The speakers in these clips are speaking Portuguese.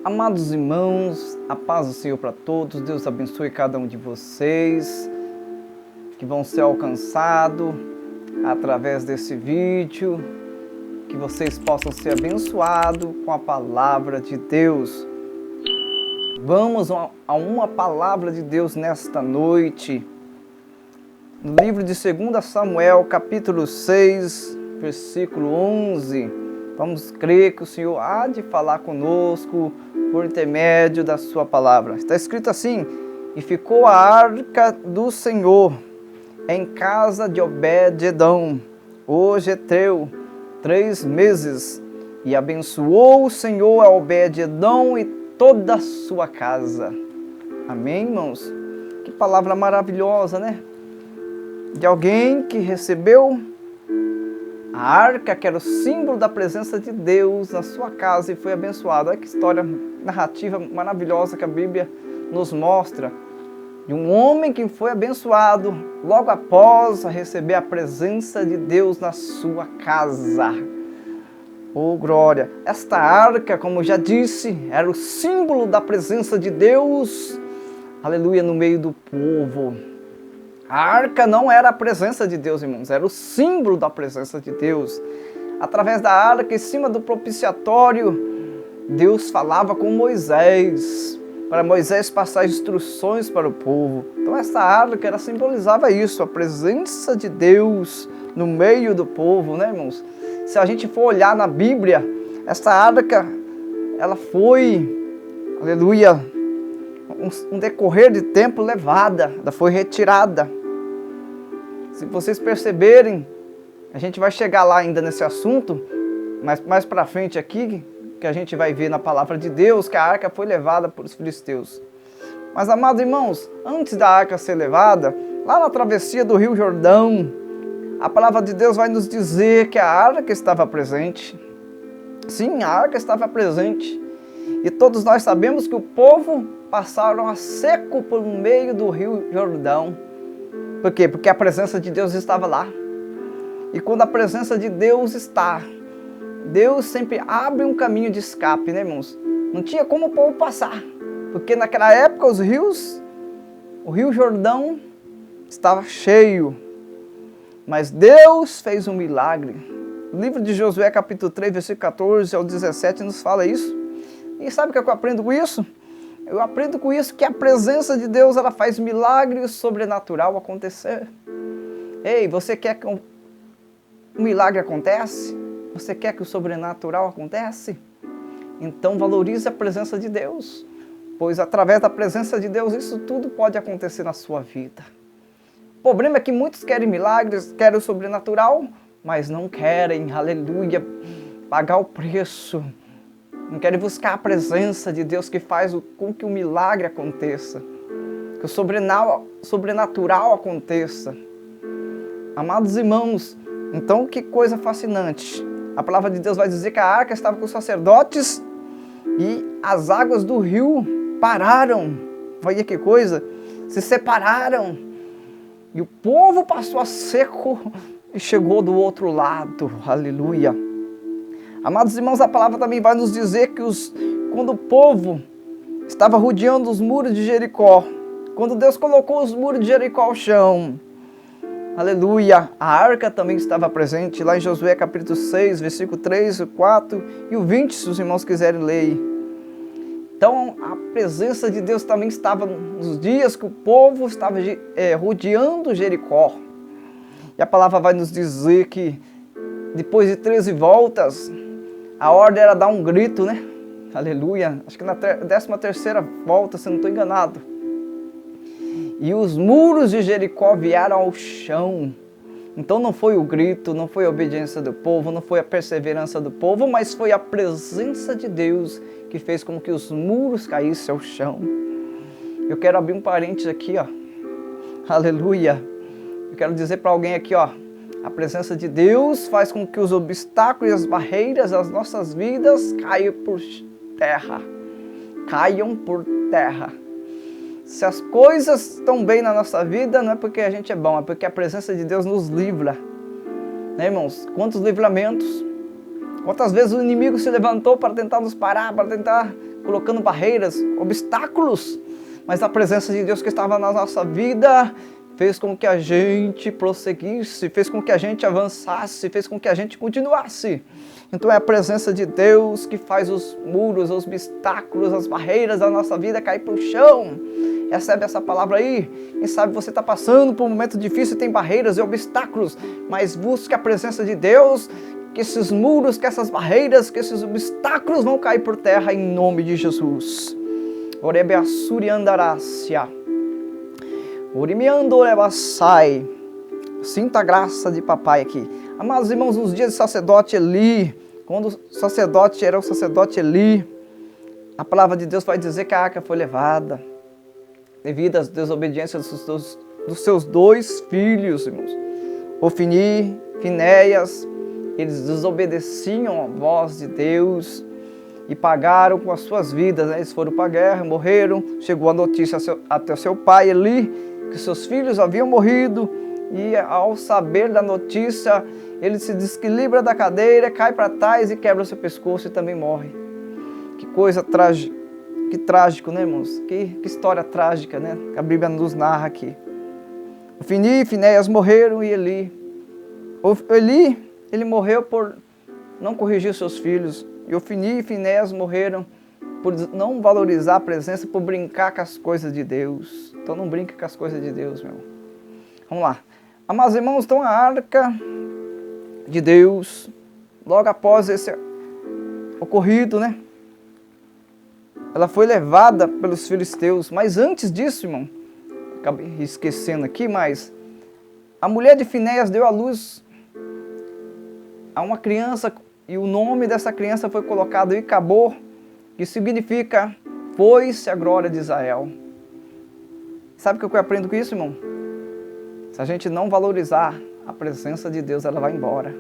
Amados irmãos, a paz do Senhor para todos. Deus abençoe cada um de vocês que vão ser alcançados através desse vídeo, que vocês possam ser abençoados com a palavra de Deus. Vamos a uma palavra de Deus nesta noite, no livro de 2 Samuel, capítulo 6, versículo 11. Vamos crer que o Senhor há de falar conosco por intermédio da sua palavra. Está escrito assim: e ficou a arca do Senhor em casa de Obed-edom, o Jetreu, 3 meses, e abençoou o Senhor a Obed-edom e toda a sua casa. Amém, irmãos? Que palavra maravilhosa, né? De alguém que recebeu a arca, que era o símbolo da presença de Deus na sua casa, e foi abençoado. Olha que história narrativa maravilhosa que a Bíblia nos mostra, de um homem que foi abençoado logo após receber a presença de Deus na sua casa. Oh, glória! Esta arca, como já disse, era o símbolo da presença de Deus, aleluia, no meio do povo. A arca não era a presença de Deus, irmãos, era o símbolo da presença de Deus. Através da arca, em cima do propiciatório, Deus falava com Moisés, para Moisés passar instruções para o povo. Então essa arca, ela simbolizava isso, a presença de Deus no meio do povo, né, irmãos? Se a gente for olhar na Bíblia, essa arca, ela foi, aleluia, um decorrer de tempo levada, ela foi retirada. Se vocês perceberem, a gente vai chegar lá ainda nesse assunto, mas mais para frente aqui, que a gente vai ver na palavra de Deus, que a arca foi levada por os filisteus. Mas, amados irmãos, antes da arca ser levada, lá na travessia do Rio Jordão, a palavra de Deus vai nos dizer que a arca estava presente. Sim, a arca estava presente. E todos nós sabemos que o povo passaram a seco por meio do Rio Jordão. Por quê? Porque a presença de Deus estava lá. E quando a presença de Deus está, Deus sempre abre um caminho de escape, né, irmãos? Não tinha como o povo passar, porque naquela época o Rio Jordão estava cheio. Mas Deus fez um milagre. O livro de Josué, capítulo 3, versículo 14 ao 17, nos fala isso. E sabe o que eu aprendo com isso? Eu aprendo com isso que a presença de Deus, ela faz milagre sobrenatural acontecer. Ei, você quer que um milagre aconteça? Você quer que o sobrenatural aconteça? Então valorize a presença de Deus, pois através da presença de Deus isso tudo pode acontecer na sua vida. O problema é que muitos querem milagres, querem o sobrenatural, mas não querem, aleluia, pagar o preço. Não querem buscar a presença de Deus que faz com que o milagre aconteça, que o sobrenatural aconteça. Amados irmãos, então que coisa fascinante. A palavra de Deus vai dizer que a arca estava com os sacerdotes e as águas do rio pararam. Olha que coisa, se separaram. E o povo passou a seco e chegou do outro lado. Aleluia. Amados irmãos, a palavra também vai nos dizer que quando o povo estava rodeando os muros de Jericó, quando Deus colocou os muros de Jericó ao chão, aleluia, a arca também estava presente, lá em Josué capítulo 6, versículo 3, o 4 e o 20, se os irmãos quiserem ler. Então, a presença de Deus também estava nos dias que o povo estava rodeando Jericó. E a palavra vai nos dizer que depois de 13 voltas, a ordem era dar um grito, né? Aleluia. Acho que na 13ª volta, se não estou enganado. E os muros de Jericó vieram ao chão. Então não foi o grito, não foi a obediência do povo, não foi a perseverança do povo, mas foi a presença de Deus que fez com que os muros caíssem ao chão. Eu quero abrir um parênteses aqui, ó. Aleluia. Eu quero dizer para alguém aqui, ó. A presença de Deus faz com que os obstáculos e as barreiras das nossas vidas caiam por terra. Caiam por terra. Se as coisas estão bem na nossa vida, não é porque a gente é bom, é porque a presença de Deus nos livra. Né, irmãos? Quantos livramentos, quantas vezes o inimigo se levantou para tentar nos parar, para tentar colocando barreiras, obstáculos, mas a presença de Deus que estava na nossa vida fez com que a gente prosseguisse, fez com que a gente avançasse, fez com que a gente continuasse. Então é a presença de Deus que faz os muros, os obstáculos, as barreiras da nossa vida cair para o chão. Recebe essa palavra aí. Quem sabe você está passando por um momento difícil, tem barreiras e obstáculos, mas busque a presença de Deus, que esses muros, que essas barreiras, que esses obstáculos vão cair por terra em nome de Jesus. Orebeassuri andarácia. Orimiando levassai. Sinta a graça de papai aqui. Amados irmãos, nos dias do sacerdote Eli, quando o sacerdote era o sacerdote Eli, a palavra de Deus vai dizer que a arca foi levada, devido às desobediências dos seus 2 filhos, irmãos. Ofni, Finéias, eles desobedeciam a voz de Deus e pagaram com as suas vidas, né? Eles foram para a guerra, morreram. Chegou a notícia até seu pai Eli, que seus filhos haviam morrido, e ao saber da notícia, ele se desequilibra da cadeira, cai para trás e quebra seu pescoço e também morre. Que coisa trágica, que trágico, né, irmãos? Que história trágica, né? Que a Bíblia nos narra aqui. Ofni e Finéias morreram e Eli, ele morreu por não corrigir seus filhos. E Ofni e Finéias morreram por não valorizar a presença, por brincar com as coisas de Deus. Então não brinque com as coisas de Deus, meu. Vamos lá. Amados irmãos, então a arca de Deus, logo após esse ocorrido, né? Ela foi levada pelos filisteus. Mas antes disso, irmão, acabei esquecendo aqui, mas a mulher de Finéias deu à luz a uma criança, e o nome dessa criança foi colocado Icabor, que significa foi-se a glória de Israel. Sabe o que eu aprendo com isso, irmão? Se a gente não valorizar a presença de Deus, ela vai embora.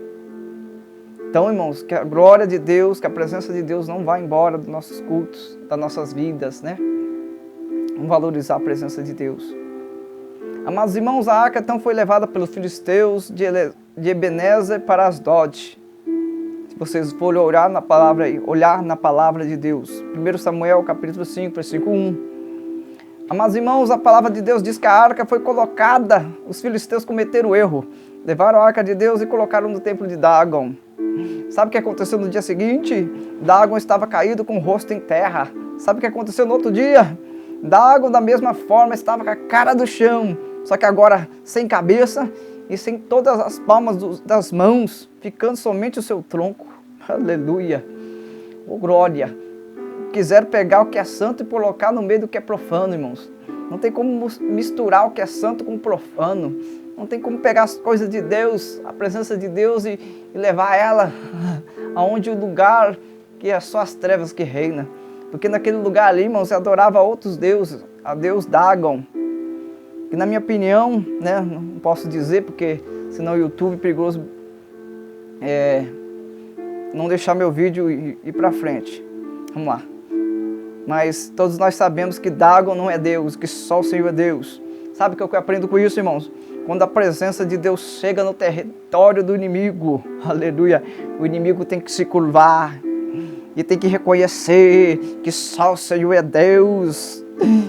Então, irmãos, que a glória de Deus, que a presença de Deus não vá embora dos nossos cultos, das nossas vidas, né? Vamos valorizar a presença de Deus. Amados irmãos, a arca então foi levada pelos filisteus de Ebenezer para Asdod. Se vocês forem olhar na palavra de Deus. 1 Samuel capítulo 5, versículo 1. Amados irmãos, a palavra de Deus diz que a arca foi colocada, os filisteus cometeram o erro. Levaram a arca de Deus e colocaram no templo de Dagon. Sabe o que aconteceu no dia seguinte? Dagon estava caído com o rosto em terra. Sabe o que aconteceu no outro dia? Dagon, da mesma forma, estava com a cara do chão, só que agora sem cabeça e sem todas as palmas das mãos, ficando somente o seu tronco. Aleluia! Oh, glória! Quiseram pegar o que é santo e colocar no meio do que é profano, irmãos. Não tem como misturar o que é santo com o profano. Não tem como pegar as coisas de Deus, a presença de Deus e levar ela aonde o lugar que é só as trevas que reina. Porque naquele lugar ali, irmãos, se adorava outros deuses, a Deus Dagon. Que na minha opinião, né, não posso dizer porque senão o YouTube é perigoso não deixar meu vídeo ir para frente. Vamos lá. Mas todos nós sabemos que Dagon não é Deus, que só o Senhor é Deus. Sabe o que eu aprendo com isso, irmãos? Quando a presença de Deus chega no território do inimigo, aleluia, o inimigo tem que se curvar e tem que reconhecer que só o Senhor é Deus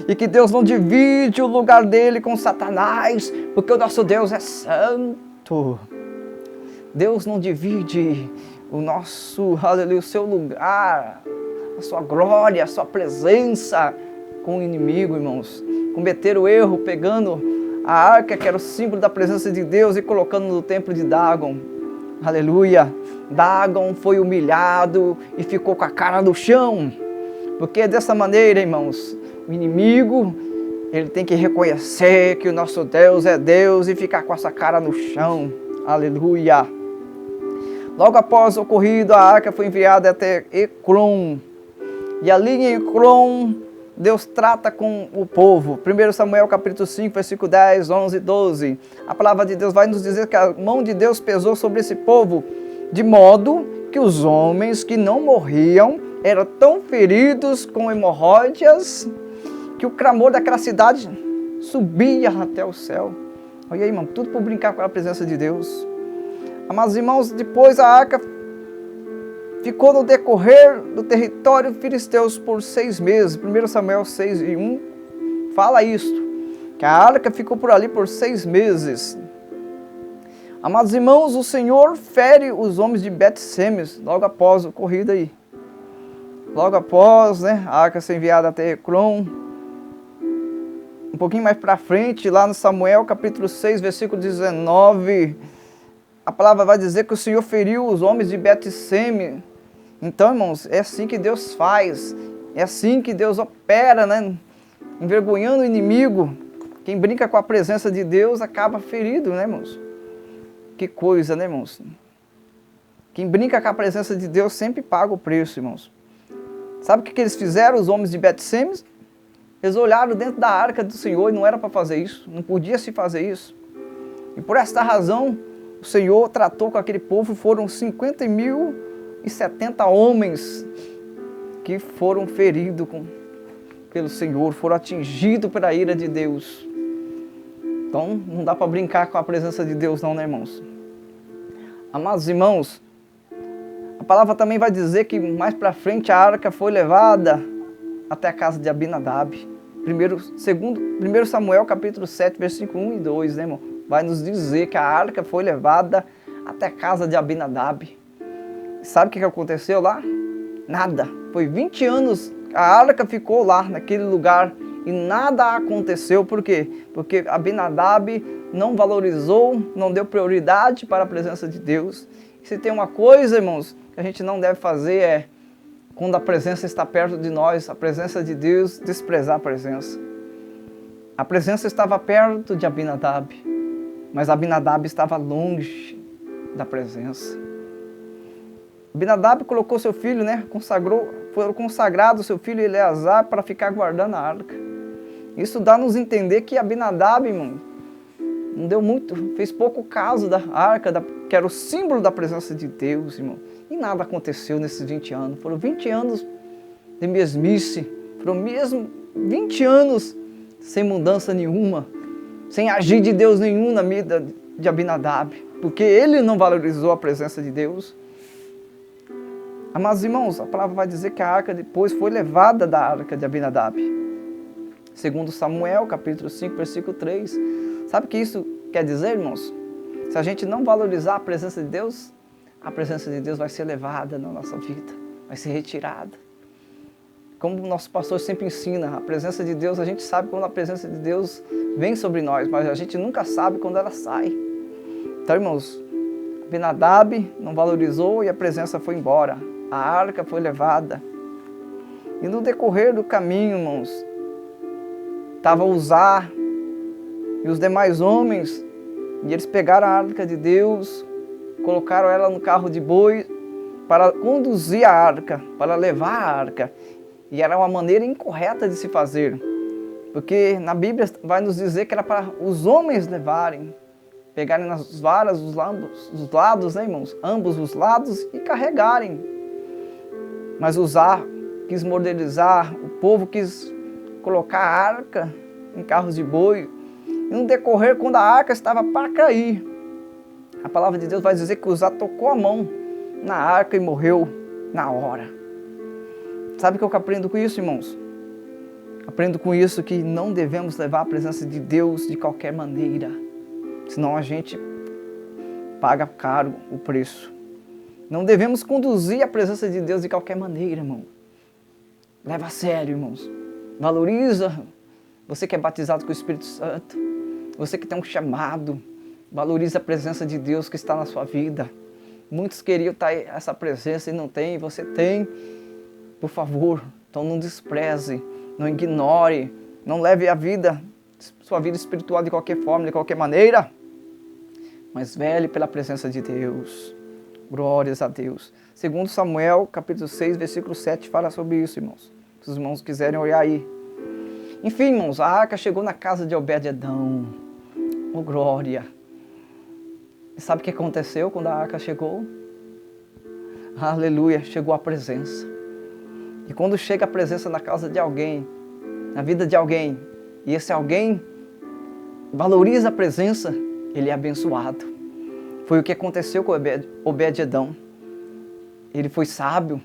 e que Deus não divide o lugar dele com Satanás, porque o nosso Deus é santo. Deus não divide o nosso, aleluia, o seu lugar, a sua glória, a sua presença com o inimigo, irmãos. Cometeram o erro pegando a arca, que era o símbolo da presença de Deus, e colocando no templo de Dagon. Aleluia! Dagon foi humilhado e ficou com a cara no chão. Porque dessa maneira, irmãos, o inimigo, ele tem que reconhecer que o nosso Deus é Deus e ficar com essa cara no chão. Aleluia! Logo após o ocorrido, a arca foi enviada até Ecrom. E ali em Ecrom, Deus trata com o povo. 1 Samuel capítulo 5, versículo 10, 11 e 12. A palavra de Deus vai nos dizer que a mão de Deus pesou sobre esse povo, de modo que os homens que não morriam eram tão feridos com hemorroidas, que o clamor daquela cidade subia até o céu. Olha aí, irmão, tudo por brincar com a presença de Deus. Amados irmãos, depois a arca ficou no decorrer do território filisteus por 6 meses. 1 Samuel 6:1 fala isto, que a arca ficou por ali por 6 meses. Amados irmãos, o Senhor fere os homens de Bet-Semes logo após a corrida aí. Logo após, né, a arca ser enviada até Ecrom. Um pouquinho mais para frente, lá no Samuel capítulo 6, versículo 19, a palavra vai dizer que o Senhor feriu os homens de Bet-Semes. Então, irmãos, é assim que Deus faz, é assim que Deus opera, né? Envergonhando o inimigo. Quem brinca com a presença de Deus acaba ferido, né, irmãos? Que coisa, né, irmãos? Quem brinca com a presença de Deus sempre paga o preço, irmãos. Sabe o que eles fizeram, os homens de Bet-Semes? Eles olharam dentro da arca do Senhor e não era para fazer isso, não podia se fazer isso. E por esta razão, o Senhor tratou com aquele povo, foram 50.070 homens que foram feridos pelo Senhor, foram atingidos pela ira de Deus. Então, não dá para brincar com a presença de Deus não, né, irmãos? Amados irmãos, a palavra também vai dizer que mais para frente a arca foi levada até a casa de Abinadab. 1 Samuel capítulo 7, versículo 1 e 2, né, irmão? Vai nos dizer que a arca foi levada até a casa de Abinadab. Sabe o que aconteceu lá? Nada. Foi 20 anos, a arca ficou lá, naquele lugar, e nada aconteceu. Por quê? Porque Abinadab não valorizou, não deu prioridade para a presença de Deus. E se tem uma coisa, irmãos, que a gente não deve fazer é, quando a presença está perto de nós, a presença de Deus, desprezar a presença. A presença estava perto de Abinadab, mas Abinadab estava longe da presença. Abinadab colocou seu filho, né, foi consagrado seu filho Eleazar para ficar guardando a arca. Isso dá a nos entender que Abinadab, irmão, não deu muito, fez pouco caso da arca, que era o símbolo da presença de Deus, irmão. E nada aconteceu nesses 20 anos. Foram 20 anos de mesmice, foram mesmo 20 anos sem mudança nenhuma, sem agir de Deus nenhum na vida de Abinadab, porque ele não valorizou a presença de Deus. Amados irmãos, a palavra vai dizer que a arca depois foi levada da arca de Abinadab. Segundo Samuel, capítulo 5, versículo 3. Sabe o que isso quer dizer, irmãos? Se a gente não valorizar a presença de Deus, a presença de Deus vai ser levada na nossa vida, vai ser retirada. Como o nosso pastor sempre ensina, a presença de Deus, a gente sabe quando a presença de Deus vem sobre nós, mas a gente nunca sabe quando ela sai. Então, irmãos, Abinadab não valorizou e a presença foi embora. A arca foi levada. E no decorrer do caminho, irmãos, estava Uzá e os demais homens, e eles pegaram a arca de Deus, colocaram ela no carro de boi para conduzir a arca, para levar a arca. E era uma maneira incorreta de se fazer, porque na Bíblia vai nos dizer que era para os homens levarem, pegarem nas varas os lados, né, irmãos? Ambos os lados e carregarem. Mas Uzá quis modernizar, o povo quis colocar a arca em carros de boi. E no decorrer, quando a arca estava para cair, a palavra de Deus vai dizer que Uzá tocou a mão na arca e morreu na hora. Sabe o que eu aprendo com isso, irmãos? Aprendo com isso que não devemos levar a presença de Deus de qualquer maneira, senão a gente paga caro o preço. Não devemos conduzir a presença de Deus de qualquer maneira, irmão. Leva a sério, irmãos. Valoriza. Você que é batizado com o Espírito Santo, você que tem um chamado, valoriza a presença de Deus que está na sua vida. Muitos queriam estar essa presença e não tem, você tem. Por favor, então não despreze, não ignore, não leve a vida, sua vida espiritual de qualquer forma, de qualquer maneira, mas vele pela presença de Deus. Glórias a Deus. Segundo Samuel, capítulo 6, versículo 7, fala sobre isso, irmãos. Se os irmãos quiserem olhar aí. Enfim, irmãos, a arca chegou na casa de Obed-Edom. Oh, glória! E sabe o que aconteceu quando a arca chegou? Aleluia, chegou a presença. E quando chega a presença na casa de alguém, na vida de alguém, e esse alguém valoriza a presença, ele é abençoado. Foi o que aconteceu com Obed-Edom. ele foi sábio.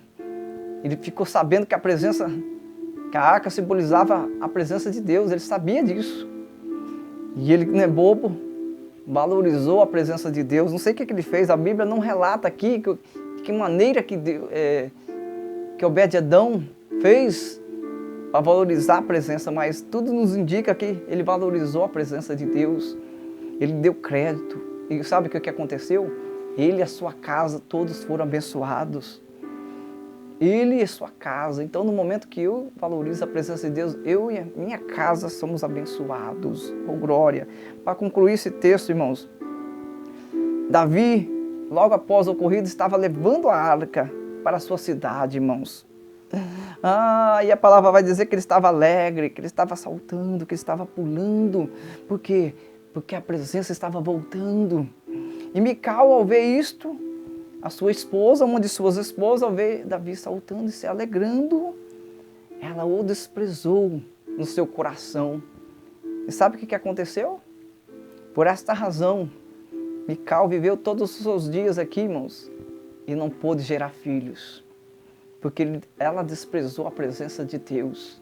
Ele ficou sabendo que que a arca simbolizava a presença de Deus. Ele sabia disso. E ele não é bobo, valorizou a presença de Deus. Não sei o que ele fez, a Bíblia não relata aqui que maneira que Obed-Edom fez para valorizar a presença, mas tudo nos indica que ele valorizou a presença de Deus. Ele deu crédito. E sabe o que aconteceu? Ele e a sua casa, todos foram abençoados. Ele e a sua casa. Então, no momento que eu valorizo a presença de Deus, eu e a minha casa somos abençoados. Oh, glória! Para concluir esse texto, irmãos, Davi, logo após o ocorrido, estava levando a arca para a sua cidade, irmãos. E a palavra vai dizer que ele estava alegre, que ele estava saltando, que ele estava pulando. Por quê? Porque a presença estava voltando. E Mical, ao ver isto, a sua esposa, uma de suas esposas, ao ver Davi saltando e se alegrando, ela o desprezou no seu coração. E sabe o que aconteceu? Por esta razão, Mical viveu todos os seus dias aqui, irmãos, e não pôde gerar filhos, porque ela desprezou a presença de Deus.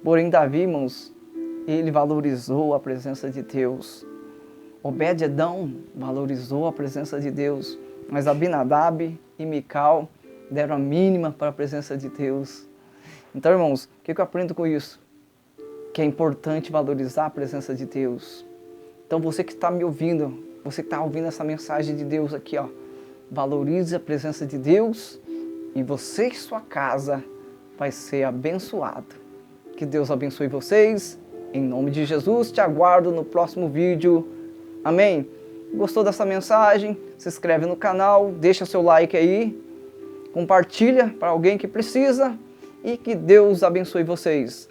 Porém, Davi, irmãos, ele valorizou a presença de Deus. Obed-Edom valorizou a presença de Deus, mas Abinadab e Mical deram a mínima para a presença de Deus. Então, irmãos, o que eu aprendo com isso? Que é importante valorizar a presença de Deus. Então, você que está me ouvindo, você que está ouvindo essa mensagem de Deus aqui, valorize a presença de Deus e você e sua casa vai ser abençoado. Que Deus abençoe vocês. Em nome de Jesus, te aguardo no próximo vídeo. Amém? Gostou dessa mensagem? Se inscreve no canal, deixa seu like aí, compartilha para alguém que precisa e que Deus abençoe vocês.